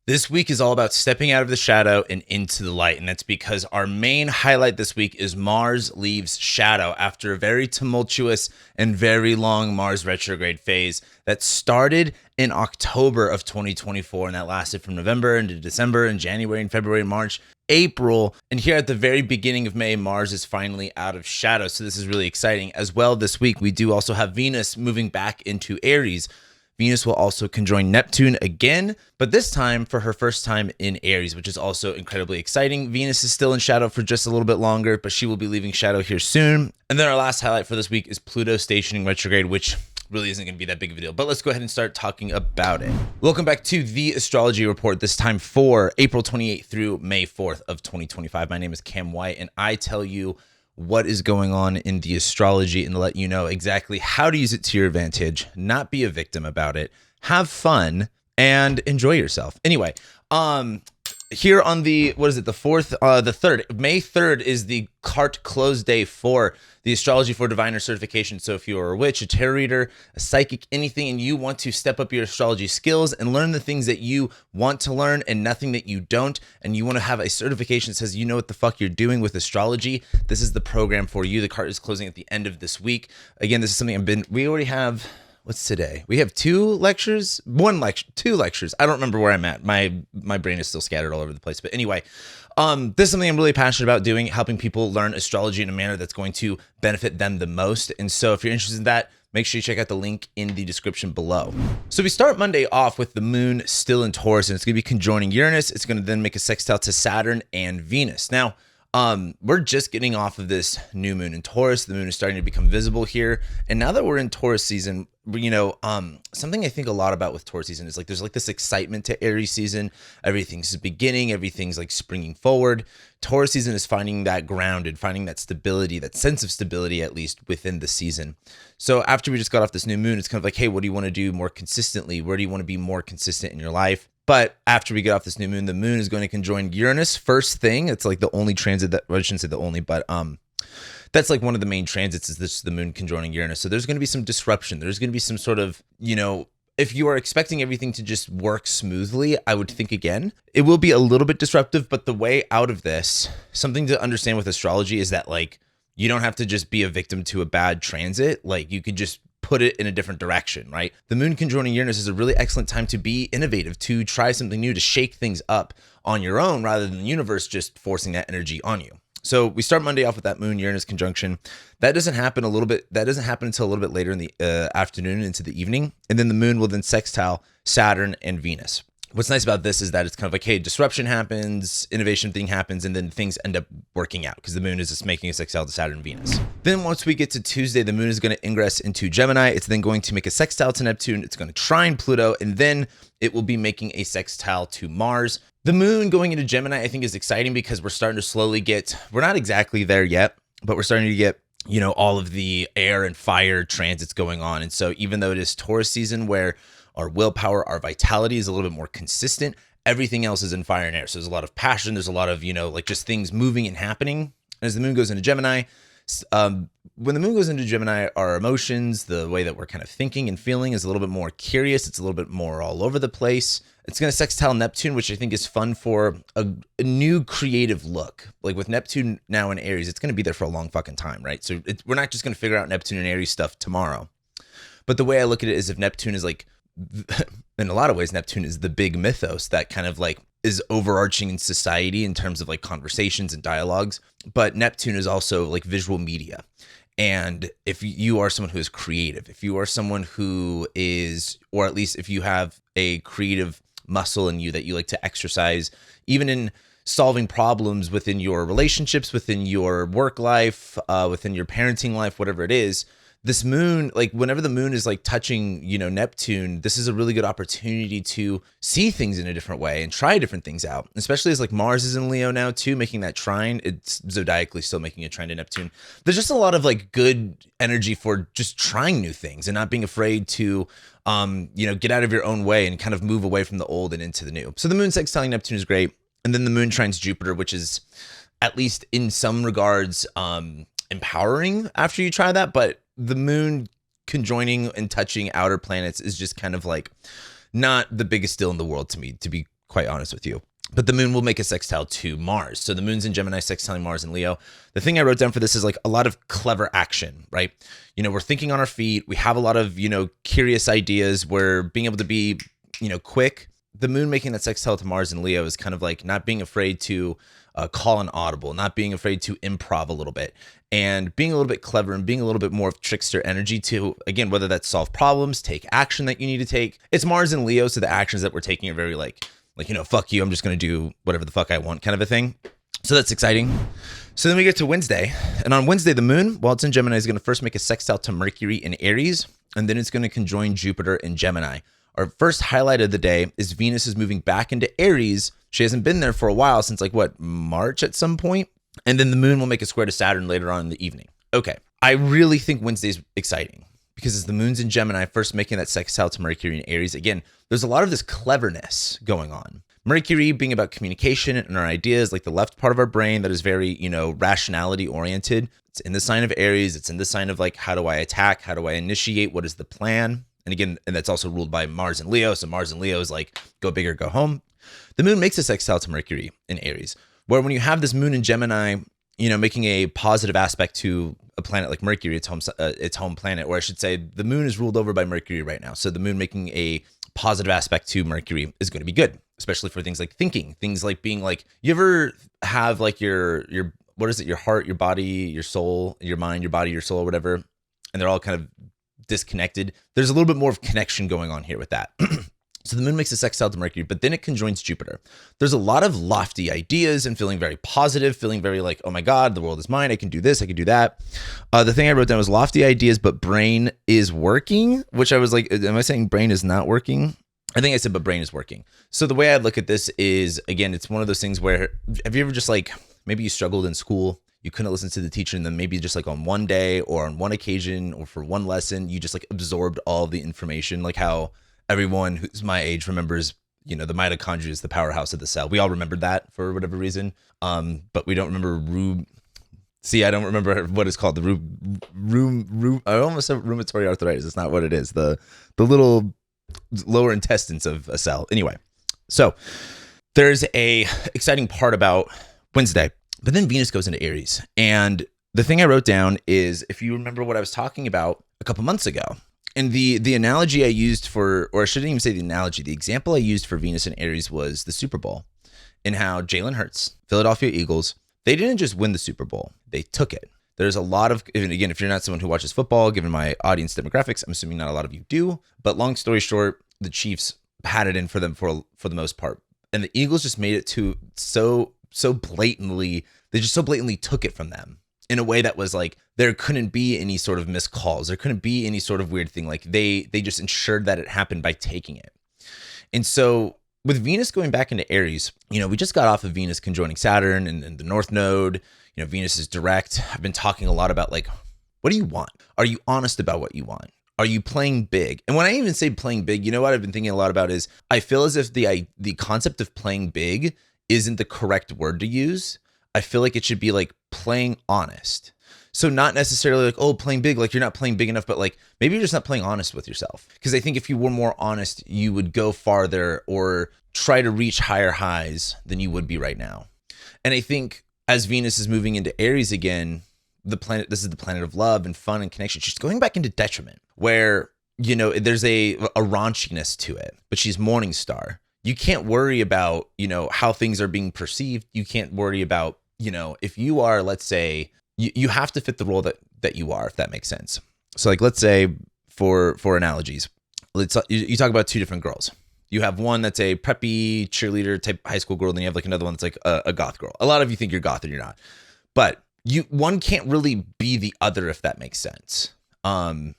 This week is all about stepping out of the shadow and into the light. And that's because our main highlight this week is Mars leaves shadow after a very tumultuous and very long Mars retrograde phase that started in October of 2024. And that lasted from November into December and January and February and March, April. And here at the very beginning of May, Mars is finally out of shadow. So this is really exciting. As well, this week, we do also have Venus moving back into Aries. Venus will also conjoin Neptune again, but this time for her first time in Aries, which is also incredibly exciting. Venus is still in shadow for just a little bit longer, but she will be leaving shadow here soon. And then our last highlight for this week is Pluto stationing retrograde, which really isn't going to be that big of a deal, but let's go ahead and start talking about it. Welcome back to the astrology report, this time for April 28th through May 4th of 2025. My name is Cam White, and I tell you what is going on in the astrology and let you know exactly how to use it to your advantage, not be a victim about it, have fun, and enjoy yourself. Anyway, here on the, what is it, the 4th, the 3rd, May 3rd is the cart close day for the Astrology for Diviner certification. So if you're a witch, a tarot reader, a psychic, anything, and you want to step up your astrology skills and learn the things that you want to learn and nothing that you don't, and you want to have a certification that says you know what the fuck you're doing with astrology, this is the program for you. The cart is closing at the end of this week. Again, this is something we already have. What's today? We have two lectures. I don't remember where I'm at. My brain is still scattered all over the place. But anyway, this is something I'm really passionate about doing, helping people learn astrology in a manner that's going to benefit them the most. And so if you're interested in that, make sure you check out the link in the description below. So we start Monday off with the moon still in Taurus, and it's going to be conjoining Uranus. It's going to then make a sextile to Saturn and Venus. Now, we're just getting off of this new moon in Taurus. The moon is starting to become visible here. And now that we're in Taurus season, something I think a lot about with Taurus season is like, there's like this excitement to Aries season. Everything's beginning. Everything's like springing forward. Taurus season is finding that grounded, finding that stability, that sense of stability, at least within the season. So after we just got off this new moon, it's kind of like, hey, what do you want to do more consistently? Where do you want to be more consistent in your life? But after we get off this new moon, the moon is going to conjoin Uranus first thing. It's like the only transit that, well, I shouldn't say the only, but that's like one of the main transits is this, the moon conjoining Uranus. So there's going to be some disruption. There's going to be some sort of, if you are expecting everything to just work smoothly, I would think again. It will be a little bit disruptive, but the way out of this, something to understand with astrology is that like, you don't have to just be a victim to a bad transit. Like you could just put it in a different direction, right? The moon conjoining Uranus is a really excellent time to be innovative, to try something new, to shake things up on your own rather than the universe just forcing that energy on you. So we start Monday off with that moon Uranus conjunction. That doesn't happen until a little bit later in the afternoon into the evening. And then the moon will then sextile Saturn and Venus. What's nice about this is that it's kind of like, hey, disruption happens, innovation thing happens, and then things end up working out because the moon is just making a sextile to Saturn and Venus. Then once we get to Tuesday, the moon is going to ingress into Gemini. It's then going to make a sextile to Neptune. It's going to trine Pluto, and then it will be making a sextile to Mars. The moon going into Gemini, I think, is exciting because we're starting to slowly we're not exactly there yet, but we're starting to get all of the air and fire transits going on. And so even though it is Taurus season where our willpower, our vitality is a little bit more consistent, everything else is in fire and air. So there's a lot of passion. There's a lot of, like just things moving and happening. As the moon goes into Gemini, when the moon goes into Gemini, our emotions, the way that we're kind of thinking and feeling is a little bit more curious. It's a little bit more all over the place. It's going to sextile Neptune, which I think is fun for a new creative look. Like with Neptune now in Aries, it's going to be there for a long fucking time, right? So we're not just going to figure out Neptune and Aries stuff tomorrow. But the way I look at it is if Neptune is like, in a lot of ways, Neptune is the big mythos that kind of like is overarching in society in terms of like conversations and dialogues. But Neptune is also like visual media. And if you are someone who is creative, if you are someone who is, or at least if you have a creative muscle in you that you like to exercise, even in solving problems within your relationships, within your work life, within your parenting life, whatever it is, this moon, like whenever the moon is like touching, Neptune, this is a really good opportunity to see things in a different way and try different things out. Especially as like Mars is in Leo now too, making that trine. It's zodiacally still making a trine to Neptune. There's just a lot of like good energy for just trying new things and not being afraid to, get out of your own way and kind of move away from the old and into the new. So the moon sextiling Neptune is great. And then the moon trines Jupiter, which is at least in some regards, empowering after you try that. But the moon conjoining and touching outer planets is just kind of like not the biggest deal in the world to me, to be quite honest with you. But the moon will make a sextile to Mars. So the moon's in Gemini, sextiling Mars and Leo. The thing I wrote down for this is like a lot of clever action, right? We're thinking on our feet. We have a lot of, curious ideas. We're being able to be, quick. The moon making that sextile to Mars and Leo is kind of like not being afraid to call an audible, not being afraid to improv a little bit, and being a little bit clever and being a little bit more of trickster energy to, again, whether that's solve problems, take action that you need to take. It's Mars and Leo, so the actions that we're taking are very like, fuck you, I'm just going to do whatever the fuck I want kind of a thing. So that's exciting. So then we get to Wednesday. And on Wednesday, the moon, while it's in Gemini, is going to first make a sextile to Mercury in Aries, and then it's going to conjoin Jupiter in Gemini. Our first highlight of the day is Venus is moving back into Aries. She hasn't been there for a while, since March at some point. And then the moon will make a square to Saturn later on in the evening. Okay. I really think Wednesday's exciting because as the moon's in Gemini, first making that sextile to Mercury in Aries, again, there's a lot of this cleverness going on. Mercury being about communication and our ideas, like the left part of our brain that is very, rationality oriented. It's in the sign of Aries. It's in the sign of like, how do I attack? How do I initiate? What is the plan? And again, and that's also ruled by Mars and Leo. So Mars and Leo is like, go big or go home. The moon makes a sextile to Mercury in Aries, where when you have this moon in Gemini, making a positive aspect to a planet like Mercury, its home planet, or I should say the moon is ruled over by Mercury right now. So the moon making a positive aspect to Mercury is going to be good, especially for things like thinking, things like being like, you ever have like your, what is it? Your heart, your body, your soul, your mind, your body, your soul, whatever. And they're all kind of disconnected. There's a little bit more of connection going on here with that. So the moon makes a sextile to Mercury, but then it conjoins Jupiter. There's a lot of lofty ideas and feeling very positive, feeling very like, oh my God, the world is mine. I can do this. I can do that. The thing I wrote down was lofty ideas, but brain is working, which I was like, am I saying brain is not working? I think I said, but brain is working. So the way I look at this is, again, it's one of those things where, have you ever just like, maybe you struggled in school, you couldn't listen to the teacher, and then maybe just like on one day or on one occasion or for one lesson, you just like absorbed all the information, like how everyone who's my age remembers, the mitochondria is the powerhouse of the cell. We all remembered that for whatever reason. But we don't remember I don't remember what it's called. I almost said rheumatoid arthritis. It's not what it is. The little lower intestines of a cell. Anyway, so there's a exciting part about Wednesday, but then Venus goes into Aries. And the thing I wrote down is, if you remember what I was talking about a couple months ago, and the analogy I used or I shouldn't even say the analogy, the example I used for Venus and Aries was the Super Bowl, and how Jalen Hurts, Philadelphia Eagles, they didn't just win the Super Bowl, they took it. There's a lot of, and again, if you're not someone who watches football, given my audience demographics, I'm assuming not a lot of you do, but long story short, the Chiefs had it in for them for the most part. And the Eagles just made it to so blatantly, they just so blatantly took it from them in a way that was like, there couldn't be any sort of missed calls. There couldn't be any sort of weird thing. Like they just ensured that it happened by taking it. And so with Venus going back into Aries, we just got off of Venus conjoining Saturn and the North Node. Venus is direct. I've been talking a lot about like, what do you want? Are you honest about what you want? Are you playing big? And when I even say playing big, what I've been thinking a lot about is, I feel as if the concept of playing big isn't the correct word to use. I feel like it should be like playing honest. So not necessarily like, oh, playing big, like you're not playing big enough, but like maybe you're just not playing honest with yourself. Because I think if you were more honest, you would go farther or try to reach higher highs than you would be right now. And I think as Venus is moving into Aries again, this is the planet of love and fun and connection. She's going back into detriment, where, there's a raunchiness to it, but she's morning star. You can't worry about, how things are being perceived. You can't worry about, if you are, let's say, you have to fit the role that you are, if that makes sense. So like, let's say for analogies, you talk about two different girls. You have one that's a preppy cheerleader type high school girl, and then you have like another one that's like a goth girl. A lot of you think you're goth and you're not, but one can't really be the other, if that makes sense. And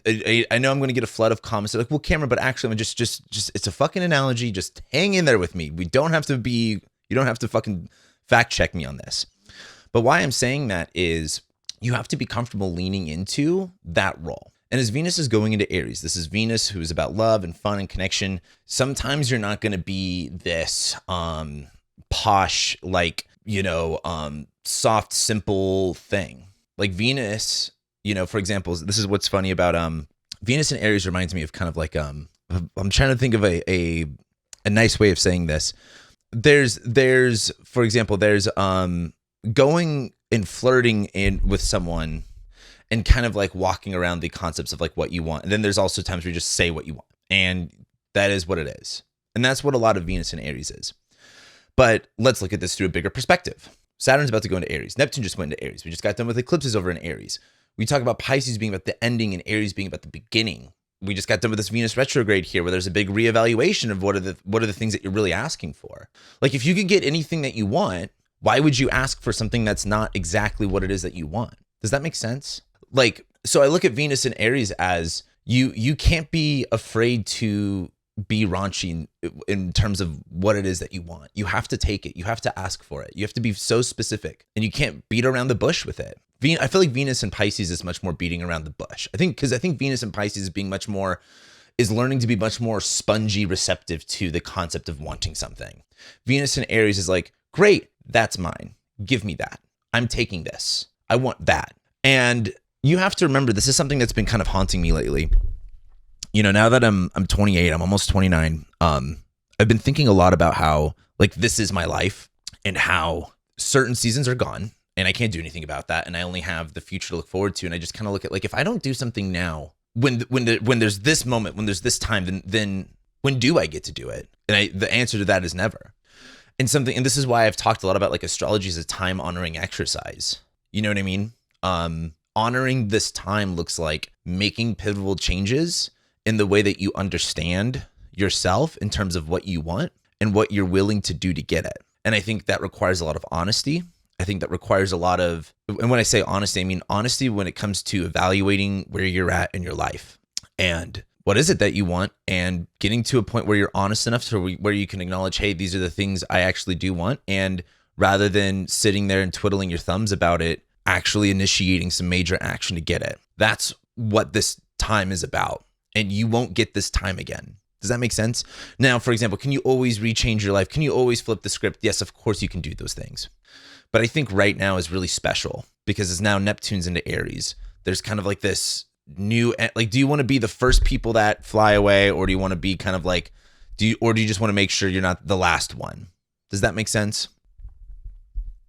I know I'm going to get a flood of comments like, well, Cameron, but actually I'm just it's a fucking analogy. Just hang in there with me. You don't have to fucking fact check me on this. But why I'm saying that is, you have to be comfortable leaning into that role. And as Venus is going into Aries, this is Venus who is about love and fun and connection. Sometimes you're not going to be this posh, like, soft, simple thing. Like Venus, for example, this is what's funny about Venus and Aries reminds me of kind of like I'm trying to think of an a nice way of saying this. There's for example, there's going and flirting in with someone and kind of like walking around the concepts of like what you want. And then there's also times where you just say what you want. And that is what it is. And that's what a lot of Venus and Aries is. But let's look at this through a bigger perspective. Saturn's about to go into Aries. Neptune just went into Aries. We just got done with eclipses over in Aries. We talk about Pisces being about the ending and Aries being about the beginning. We just got done with this Venus retrograde here where there's a big reevaluation of what are the things that you're really asking for. Like if you could get anything that you want, why would you ask for something that's not exactly what it is that you want? Does that make sense? Like, so I look at Venus and Aries as you can't be afraid to be raunchy in terms of what it is that you want. You have to take it. You have to ask for it. You have to be so specific and you can't beat around the bush with it. I feel like Venus and Pisces is much more beating around the bush. I think Venus and Pisces is learning to be much more spongy, receptive to the concept of wanting something. Venus and Aries is like, great, that's mine. Give me that. I'm taking this. I want that. And you have to remember, this is something that's been kind of haunting me lately. You know, now that I'm 28, I'm almost 29. I've been thinking a lot about how like this is my life and how certain seasons are gone and I can't do anything about that. And I only have the future to look forward to. And I just kind of look at like, if I don't do something now, when there's this moment, when there's this time, then when do I get to do it? And the answer to that is never. And this is why I've talked a lot about like astrology as a time honoring exercise. You know what I mean? Honoring this time looks like making pivotal changes in the way that you understand yourself in terms of what you want and what you're willing to do to get it. And I think that requires a lot of honesty. I think that requires a lot of, and when I say honesty, I mean honesty when it comes to evaluating where you're at in your life and what is it that you want, and getting to a point where you're honest enough to where you can acknowledge, hey, these are the things I actually do want. And rather than sitting there and twiddling your thumbs about it, actually initiating some major action to get it. That's what this time is about. And you won't get this time again. Does that make sense? Now, for example, can you always rechange your life? Can you always flip the script? Yes, of course you can do those things. But I think right now is really special because it's now Neptune's into Aries. There's kind of like this new, like, do you want to be the first people that fly away, or do you want to be kind of like, do you just want to make sure you're not the last one? Does that make sense?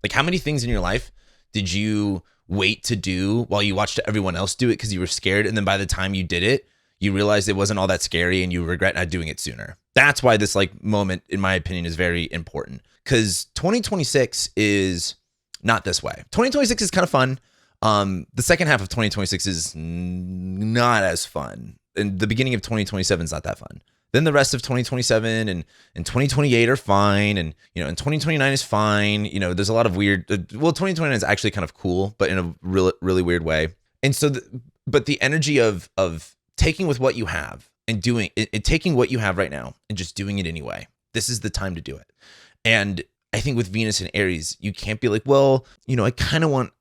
Like, how many things in your life did you wait to do while you watched everyone else do it because you were scared, and then by the time you did it, you realized it wasn't all that scary and you regret not doing it sooner? That's why this like moment, in my opinion, is very important, because 2026 is not this way. 2026 is kind of fun. The second half of 2026 is not as fun. And the beginning of 2027 is not that fun. Then the rest of 2027 and 2028 are fine. And, you know, and 2029 is fine. You know, there's a lot of weird, 2029 is actually kind of cool, but in a really, really weird way. And so, but the energy of taking with what you have and doing it, taking what you have right now and just doing it anyway. This is the time to do it. And I think with Venus and Aries, you can't be like, well, you know, I kind of want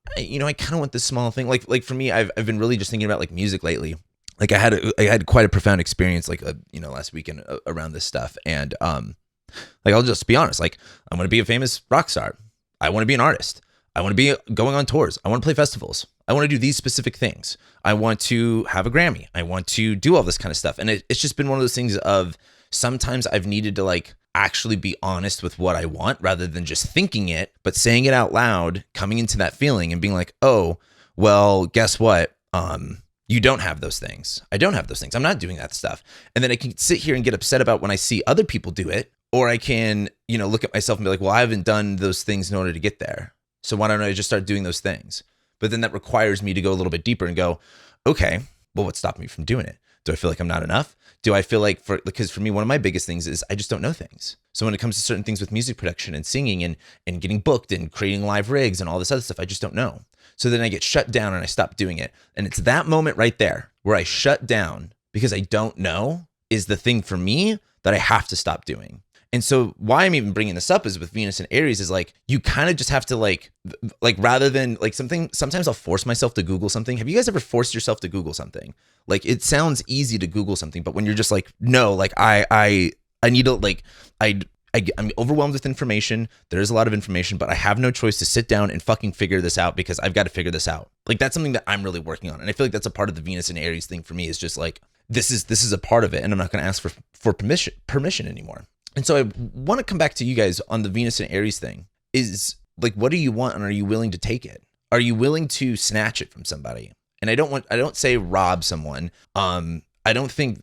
this small thing. Like for me, I've been really just thinking about like music lately. Like I had quite a profound experience like last weekend around this stuff. And like I'll just be honest, like I want to be a famous rock star. I want to be an artist. I want to be going on tours. I want to play festivals. I want to do these specific things. I want to have a Grammy. I want to do all this kind of stuff. And it's just been one of those things of sometimes I've needed to like actually be honest with what I want rather than just thinking it, but saying it out loud, coming into that feeling and being like, oh, well, guess what? You don't have those things. I don't have those things. I'm not doing that stuff. And then I can sit here and get upset about when I see other people do it, or I can, look at myself and be like, well, I haven't done those things in order to get there. So why don't I just start doing those things? But then that requires me to go a little bit deeper and go, okay, well, what's stopping me from doing it? Do I feel like I'm not enough? Do I feel like because for me, one of my biggest things is I just don't know things. So when it comes to certain things with music production and singing and getting booked and creating live rigs and all this other stuff, I just don't know. So then I get shut down and I stop doing it. And it's that moment right there where I shut down because I don't know is the thing for me that I have to stop doing. And so why I'm even bringing this up is with Venus and Aries is like, you kind of just have to like rather than like something, sometimes I'll force myself to Google something. Have you guys ever forced yourself to Google something? Like it sounds easy to Google something, but when you're just like, no, like I need to like, I'm overwhelmed with information. There's a lot of information, but I have no choice to sit down and fucking figure this out because I've got to figure this out. Like that's something that I'm really working on. And I feel like that's a part of the Venus and Aries thing for me is just like, this is a part of it. And I'm not going to ask for permission anymore. And so I want to come back to you guys on the Venus and Aries thing. Is like, what do you want, and are you willing to take it? Are you willing to snatch it from somebody? And I don't say rob someone. I don't think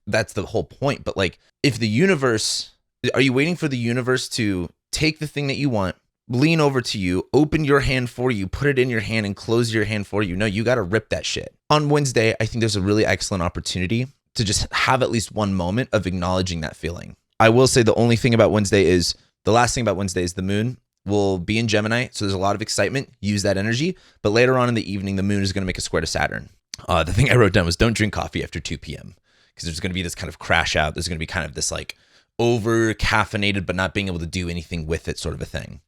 that's the whole point. But like, if the universe, are you waiting for the universe to take the thing that you want, lean over to you, open your hand for you, put it in your hand, and close your hand for you? No, you got to rip that shit. On Wednesday, I think there's a really excellent opportunity to just have at least one moment of acknowledging that feeling. I will say the last thing about Wednesday is the moon will be in Gemini. So there's a lot of excitement. Use that energy. But later on in the evening, the moon is going to make a square to Saturn. The thing I wrote down was don't drink coffee after 2 p.m. because there's going to be this kind of crash out. There's going to be kind of this like over caffeinated, but not being able to do anything with it sort of a thing.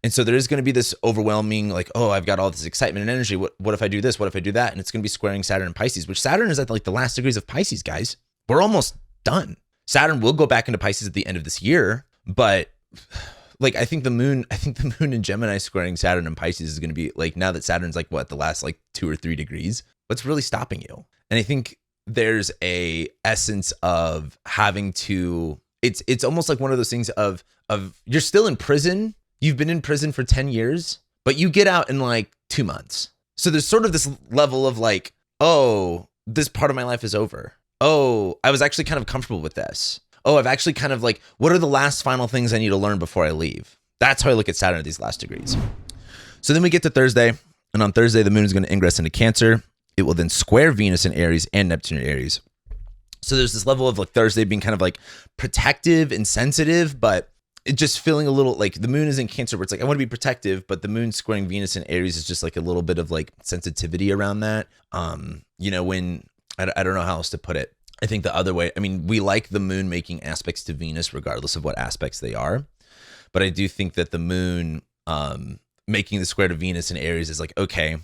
And so there is going to be this overwhelming, like, oh, I've got all this excitement and energy. What if I do this? What if I do that? And it's going to be squaring Saturn and Pisces, which Saturn is at like the last degrees of Pisces, guys. We're almost done. Saturn will go back into Pisces at the end of this year, but like, I think the moon in Gemini squaring Saturn and Pisces is going to be like, now that Saturn's like the last like 2 or 3 degrees, what's really stopping you? And I think there's a essence of having to, it's almost like one of those things of you're still in prison. You've been in prison for 10 years, but you get out in like 2 months. So there's sort of this level of like, oh, this part of my life is over. Oh, I was actually kind of comfortable with this. Oh, I've actually kind of like, what are the last final things I need to learn before I leave? That's how I look at Saturn at these last degrees. So then we get to Thursday, and on Thursday, the moon is going to ingress into Cancer. It will then square Venus in Aries and Neptune in Aries. So there's this level of like Thursday being kind of like protective and sensitive, but it just feeling a little like the moon is in Cancer where it's like, I want to be protective, but the moon squaring Venus in Aries is just like a little bit of like sensitivity around that. When I don't know how else to put it. I think the other way, I mean, we like the moon making aspects to Venus regardless of what aspects they are. But I do think that the moon making the square to Venus in Aries is like, okay,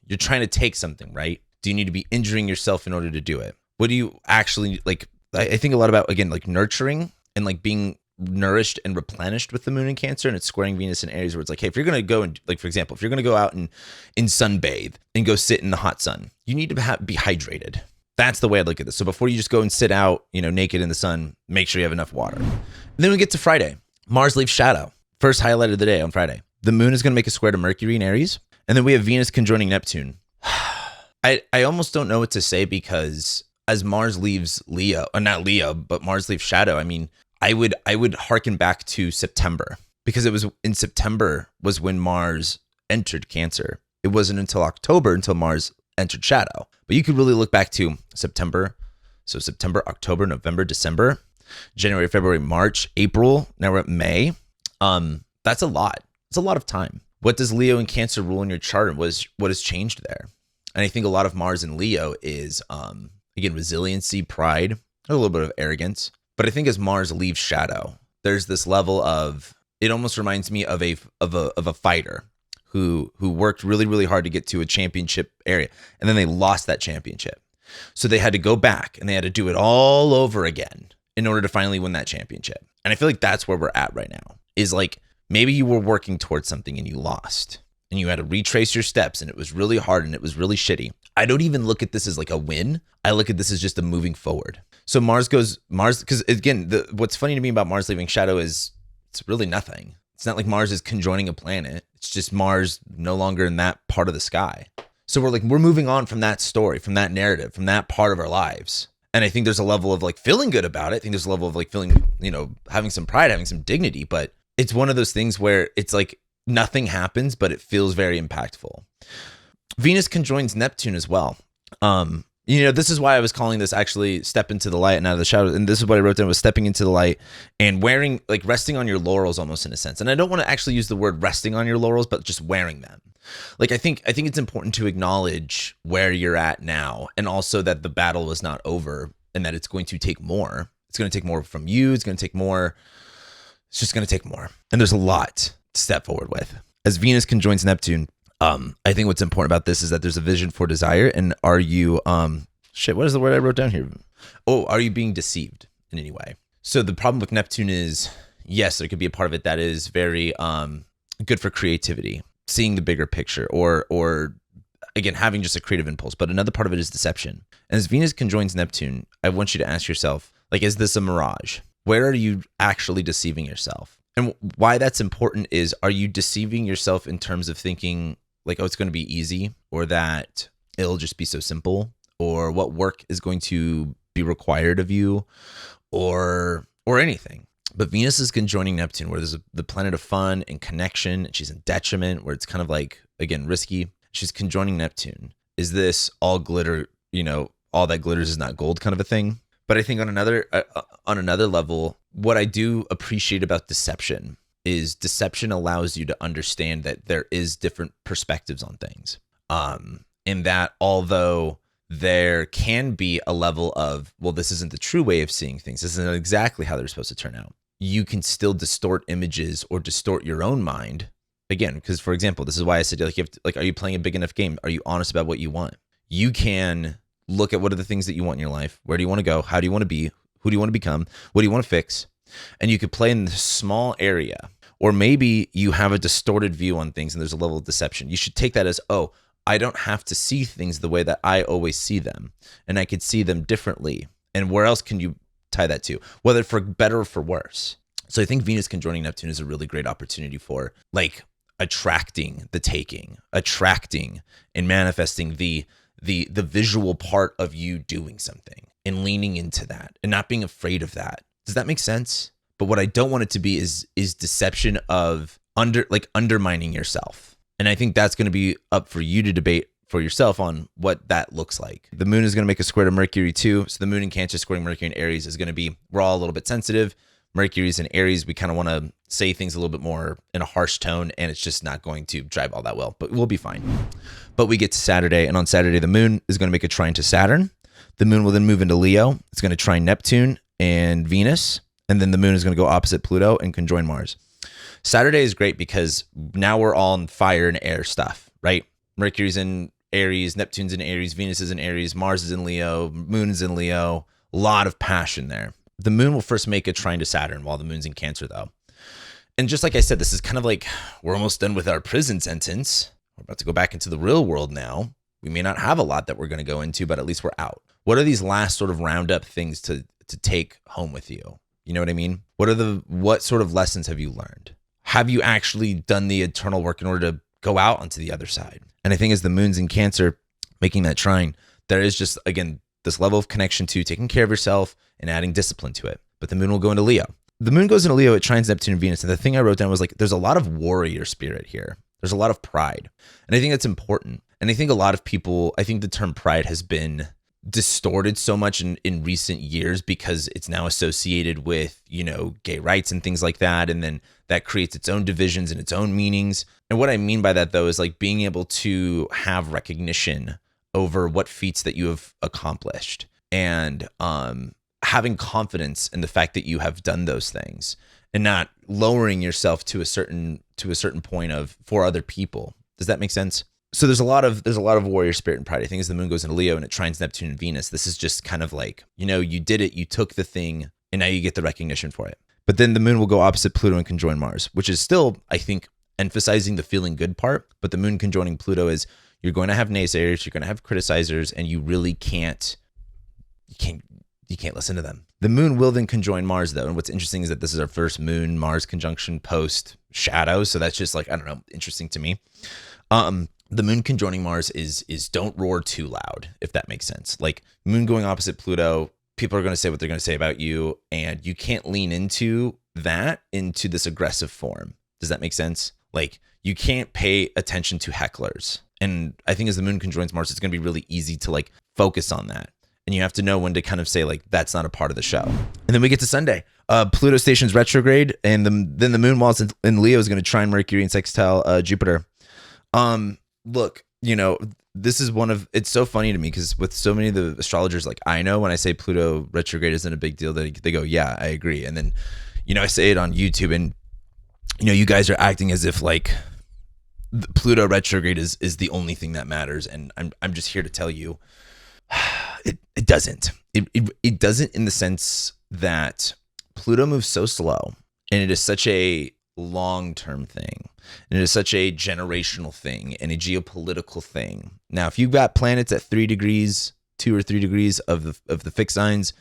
you're trying to take something, right? Do you need to be injuring yourself in order to do it? What do you actually like? I think a lot about, again, like nurturing and like being nourished and replenished with the moon in Cancer, and it's squaring Venus in Aries where it's like, hey, if you're going to go and like, for example, if you're going to go out and sunbathe and go sit in the hot sun, you need to be hydrated. That's the way I'd look at this. So before you just go and sit out, naked in the sun, make sure you have enough water. And then we get to Friday. Mars leaves shadow. First highlight of the day on Friday. The moon is going to make a square to Mercury in Aries. And then we have Venus conjoining Neptune. I almost don't know what to say because as Mars leaves Leo, or not Leo, but Mars leaves shadow, I mean, I would hearken back to September because it was in September was when Mars entered Cancer. It wasn't until October until Mars entered shadow. But you could really look back to September. So September, October, November, December, January, February, March, April. Now we're at May. That's a lot. It's a lot of time. What does Leo and Cancer rule in your chart? And what has changed there? And I think a lot of Mars in Leo is, again, resiliency, pride, a little bit of arrogance. But I think as Mars leaves shadow, there's this level of, it almost reminds me of a fighter who worked really, really hard to get to a championship area. And then they lost that championship. So they had to go back and they had to do it all over again in order to finally win that championship. And I feel like that's where we're at right now, is like maybe you were working towards something and you lost and you had to retrace your steps and it was really hard and it was really shitty. I don't even look at this as like a win. I look at this as just a moving forward. So Mars, because again, what's funny to me about Mars leaving shadow is it's really nothing. It's not like Mars is conjoining a planet. It's just Mars no longer in that part of the sky. So we're moving on from that story, from that narrative, from that part of our lives. And I think there's a level of like feeling good about it. I think there's a level of like feeling, having some pride, having some dignity, but it's one of those things where it's like nothing happens, but it feels very impactful. Venus conjoins Neptune as well. This is why I was calling this actually step into the light and out of the shadow. And this is what I wrote down was stepping into the light and wearing, like resting on your laurels almost in a sense. And I don't want to actually use the word resting on your laurels, but just wearing them. Like, I think it's important to acknowledge where you're at now. And also that the battle was not over and that it's going to take more. It's going to take more from you. It's going to take more. It's just going to take more. And there's a lot to step forward with. As Venus conjoins Neptune, I think what's important about this is that there's a vision for desire. And are you, what is the word I wrote down here? Oh, are you being deceived in any way? So the problem with Neptune is, yes, there could be a part of it that is very good for creativity, seeing the bigger picture, or again, having just a creative impulse. But another part of it is deception. And as Venus conjoins Neptune, I want you to ask yourself, like, is this a mirage? where are you actually deceiving yourself? And why that's important is, are you deceiving yourself in terms of thinking like, oh, it's going to be easy, or that it'll just be so simple, or what work is going to be required of you, or anything? But Venus is conjoining Neptune, where there's the planet of fun and connection, and she's in detriment, where it's kind of like, again, risky. She's conjoining Neptune. Is this all glitter, all that glitters is not gold kind of a thing? But I think on another level, what I do appreciate about deception is deception allows you to understand that there is different perspectives on things. In that, although there can be a level of, well, this isn't the true way of seeing things, this isn't exactly how they're supposed to turn out, you can still distort images or distort your own mind. Again, because, for example, this is why I said, like, you have to, are you playing a big enough game? Are you honest about what you want? You can look at what are the things that you want in your life. Where do you want to go? How do you want to be? Who do you want to become? What do you want to fix? And you could play in this small area. Or maybe you have a distorted view on things and there's a level of deception. You should take that as, oh, I don't have to see things the way that I always see them, and I could see them differently. And where else can you tie that to? Whether for better or for worse. So I think Venus conjoining Neptune is a really great opportunity for, like, attracting the taking, attracting and manifesting the visual part of you doing something, and leaning into that and not being afraid of that. Does that make sense? But what I don't want it to be is deception of undermining yourself. And I think that's going to be up for you to debate for yourself on what that looks like. The moon is going to make a square to Mercury too. So the moon in Cancer squaring Mercury in Aries is going to be, we're all a little bit sensitive. Mercury's in Aries, we kind of want to say things a little bit more in a harsh tone, and it's just not going to drive all that well, but we'll be fine. But we get to Saturday, and on Saturday, the moon is going to make a trine to Saturn. The moon will then move into Leo. It's going to trine Neptune and Venus, and then the moon is going to go opposite Pluto and conjoin Mars. Saturday is great because now we're all in fire and air stuff, right? Mercury's in Aries, Neptune's in Aries, Venus is in Aries, Mars is in Leo, moon is in Leo. A lot of passion there. The moon will first make a trine to Saturn while the moon's in Cancer, though. And just like I said, this is kind of like, we're almost done with our prison sentence. We're about to go back into the real world now. We may not have a lot that we're going to go into, but at least we're out. What are these last sort of roundup things to take home with you? You know what I mean? What sort of lessons have you learned? Have you actually done the internal work in order to go out onto the other side? And I think as the moon's in Cancer making that trine, there is just, again, this level of connection to taking care of yourself and adding discipline to it. But the moon will go into Leo. The moon goes into Leo, it trines Neptune and Venus. And the thing I wrote down was, like, there's a lot of warrior spirit here. There's a lot of pride. And I think that's important. And I think a lot of people, I think the term pride has been distorted so much in recent years because it's now associated with, gay rights and things like that. And then that creates its own divisions and its own meanings. And what I mean by that, though, is like being able to have recognition over what feats that you have accomplished, and having confidence in the fact that you have done those things, and not lowering yourself to a certain point of for other people. Does that make sense? So there's a lot of warrior spirit and pride. I think as the moon goes into Leo and it trines Neptune and Venus, this is just kind of like, you did it, you took the thing, and now you get the recognition for it. But then the moon will go opposite Pluto and conjoin Mars, which is still, I think, emphasizing the feeling good part. But the moon conjoining Pluto is, you're going to have naysayers, you're going to have criticizers, and you really can't listen to them. The moon will then conjoin Mars, though. And what's interesting is that this is our first moon Mars conjunction post shadow. So that's just like, I don't know, interesting to me. The moon conjoining Mars is don't roar too loud, if that makes sense. Like, moon going opposite Pluto, people are going to say what they're going to say about you, and you can't lean into this aggressive form. Does that make sense? Like, you can't pay attention to hecklers. And I think as the moon conjoins Mars, it's going to be really easy to, like, focus on that. And you have to know when to kind of say, like, that's not a part of the show. And then we get to Sunday. Pluto stations retrograde, and then the moon, while it's in Leo, is going to trine Mercury and sextile Jupiter. Look, this is it's so funny to me because with so many of the astrologers, like, I know when I say Pluto retrograde isn't a big deal, they go, yeah, I agree. And then, I say it on YouTube, and, you guys are acting as if, like, Pluto retrograde is the only thing that matters. And I'm just here to tell you, it doesn't. It doesn't, in the sense that Pluto moves so slow, and it is such a long-term thing, and it is such a generational thing and a geopolitical thing. Now, if you've got planets at 3 degrees, 2 or 3 degrees of the fixed signs,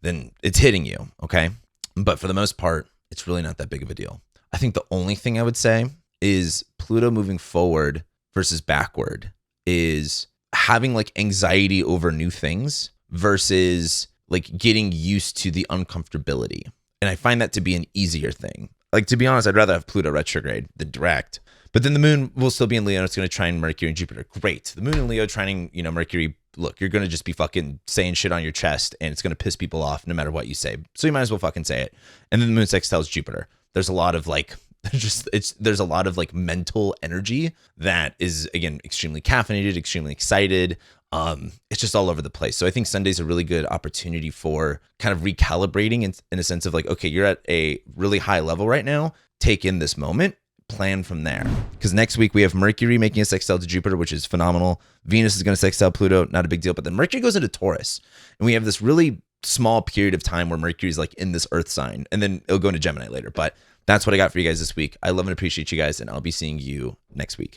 then it's hitting you, okay? But for the most part, it's really not that big of a deal. I think the only thing I would say is Pluto moving forward versus backward is having like anxiety over new things versus like getting used to the uncomfortability. And I find that to be an easier thing. Like, to be honest, I'd rather have Pluto retrograde than direct. But then the moon will still be in Leo and it's going to trine Mercury and Jupiter. Great. The moon in Leo trining, Mercury, look, you're going to just be fucking saying shit on your chest and it's going to piss people off no matter what you say. So you might as well fucking say it. And then the moon sextiles Jupiter. There's a lot of like, there's a lot of like mental energy that is, again, extremely caffeinated, extremely excited. It's just all over the place. So I think Sunday's a really good opportunity for kind of recalibrating in a sense of like, okay, you're at a really high level right now. Take in this moment, plan from there. Because next week we have Mercury making a sextile to Jupiter, which is phenomenal. Venus is going to sextile Pluto, not a big deal. But then Mercury goes into Taurus, and we have this really small period of time where Mercury's like in this Earth sign, and then it'll go into Gemini later. But that's what I got for you guys this week. I love and appreciate you guys, and I'll be seeing you next week.